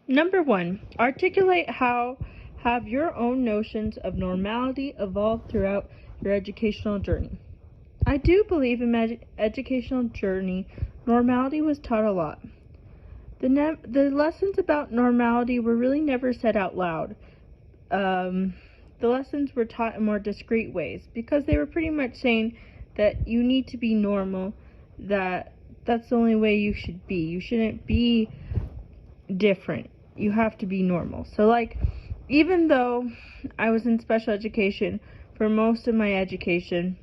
Number 1, articulate how have your own notions of normality evolved throughout your educational journey. I do believe in my educational journey, normality was taught a lot. The lessons about normality were really never said out loud. The lessons were taught in more discreet ways because they were pretty much saying that you need to be normal, that's the only way you should be. You shouldn't be different. You have to be normal. So, like, even though I was in special education for most of my education,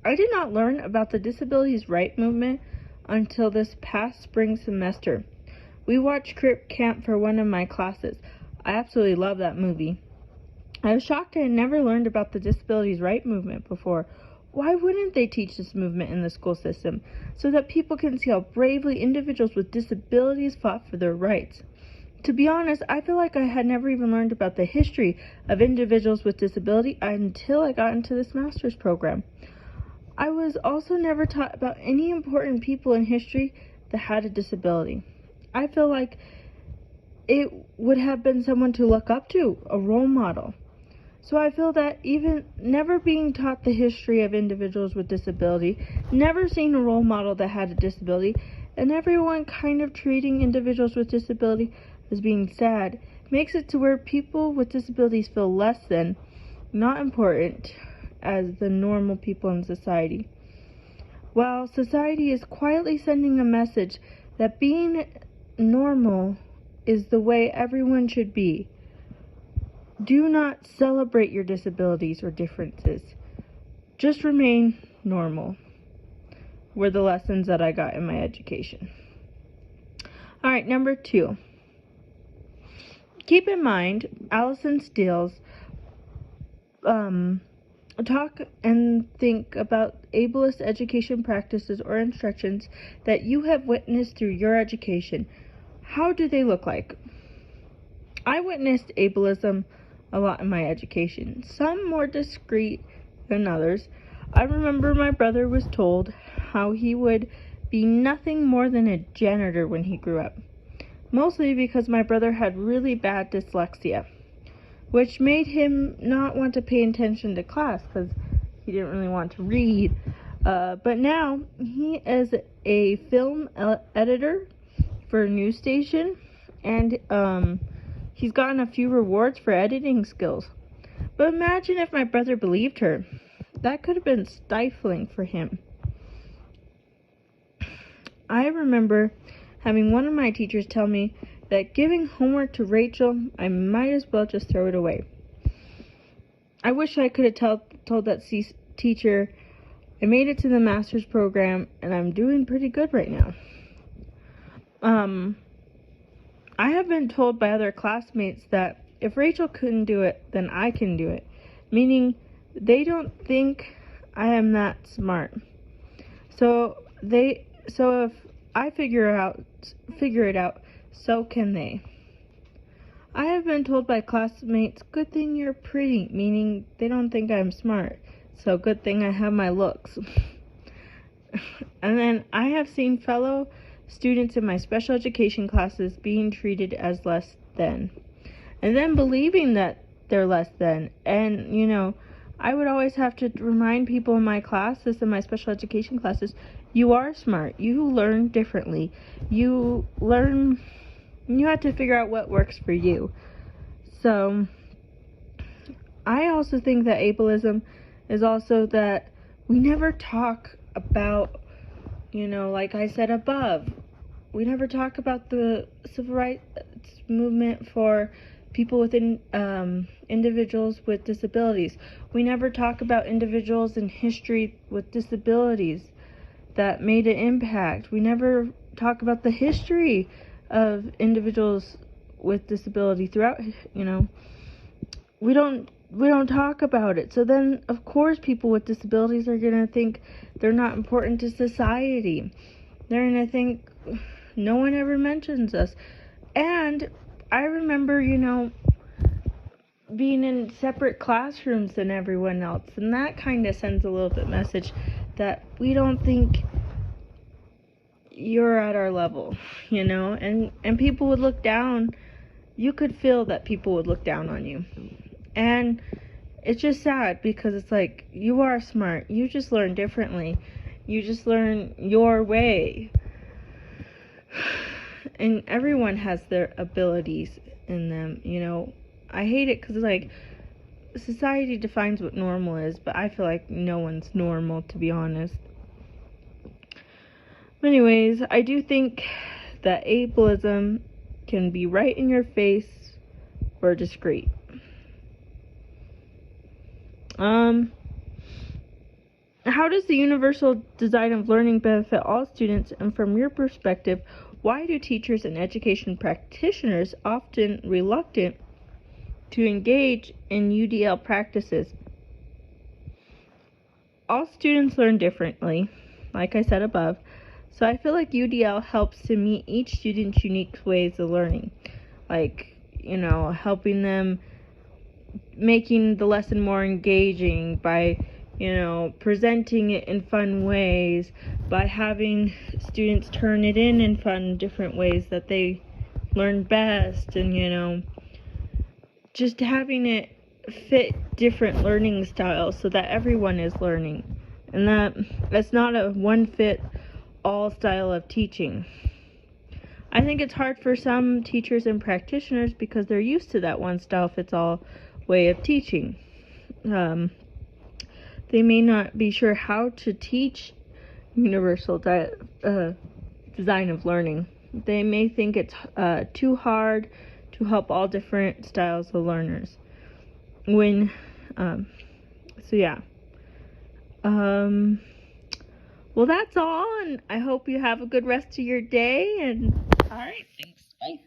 I did not learn about the disabilities right movement until this past spring semester. We watched Crip Camp for one of my classes. I absolutely love that movie. I was shocked I had never learned about the disabilities right movement before. Why wouldn't they teach this movement in the school system so that people can see how bravely individuals with disabilities fought for their rights? To be honest, I feel like I had never even learned about the history of individuals with disability until I got into this master's program. I was also never taught about any important people in history that had a disability. I feel like it would have been someone to look up to, a role model. So I feel that even never being taught the history of individuals with disability, never seeing a role model that had a disability, and everyone kind of treating individuals with disability as being sad, makes it to where people with disabilities feel less than, not important, as the normal people in society. While society is quietly sending a message that being normal is the way everyone should be. Do not celebrate your disabilities or differences. Just remain normal, were the lessons that I got in my education. Alright, number 2. Keep in mind, Allison Steele's talk and think about ableist education practices or instructions that you have witnessed through your education. How do they look like? I witnessed ableism a lot in my education, some more discreet than others. I remember my brother was told how he would be nothing more than a janitor when he grew up, mostly because my brother had really bad dyslexia, which made him not want to pay attention to class because he didn't really want to read. But now he is a film editor for a news station, and he's gotten a few rewards for editing skills. But imagine if my brother believed her. That could have been stifling for him. I remember having one of my teachers tell me that giving homework to Rachel, I might as well just throw it away. I wish I could have told that teacher I made it to the master's program and I'm doing pretty good right now. I have been told by other classmates that if Rachel couldn't do it, then I can do it, meaning they don't think I am that smart. So if I figure it out, so can they. I have been told by classmates, good thing you're pretty, meaning they don't think I'm smart, so good thing I have my looks. And then I have seen fellow students in my special education classes being treated as less than, and then believing that they're less than. And I would always have to remind people in my classes, in my special education classes, you are smart, you learn differently, you have to figure out what works for you. So I also think that ableism is also that we never talk about, like I said above, we never talk about the civil rights movement for people within individuals with disabilities. We never talk about individuals in history with disabilities that made an impact. We never talk about the history of individuals with disability throughout, we don't talk about it. So then, of course, people with disabilities are going to think they're not important to society. They're going to think no one ever mentions us. And I remember, being in separate classrooms than everyone else, and that kind of sends a little bit message that we don't think you're at our level, and people would look down you could feel that people would look down on you. And it's just sad because it's like, you are smart. You just learn differently. You just learn your way. And everyone has their abilities in them, you know. I hate it because, like, society defines what normal is, but I feel like no one's normal, to be honest. But anyways, I do think that ableism can be right in your face or discreet. How does the universal design of learning benefit all students, and from your perspective, why do teachers and education practitioners often reluctant to engage in UDL practices? All students learn differently, like I said above, so I feel like UDL helps to meet each student's unique ways of learning, like, you know, helping them, making the lesson more engaging by, you know, presenting it in fun ways, by having students turn it in fun, different ways that they learn best, and, you know, just having it fit different learning styles so that everyone is learning, and that it's not a one-fit-all style of teaching. I think it's hard for some teachers and practitioners because they're used to that one-style-fits-all way of teaching. They may not be sure how to teach universal design of learning. They may think it's too hard to help all different styles of learners. Well, that's all, and I hope you have a good rest of your day, and alright, thanks, bye.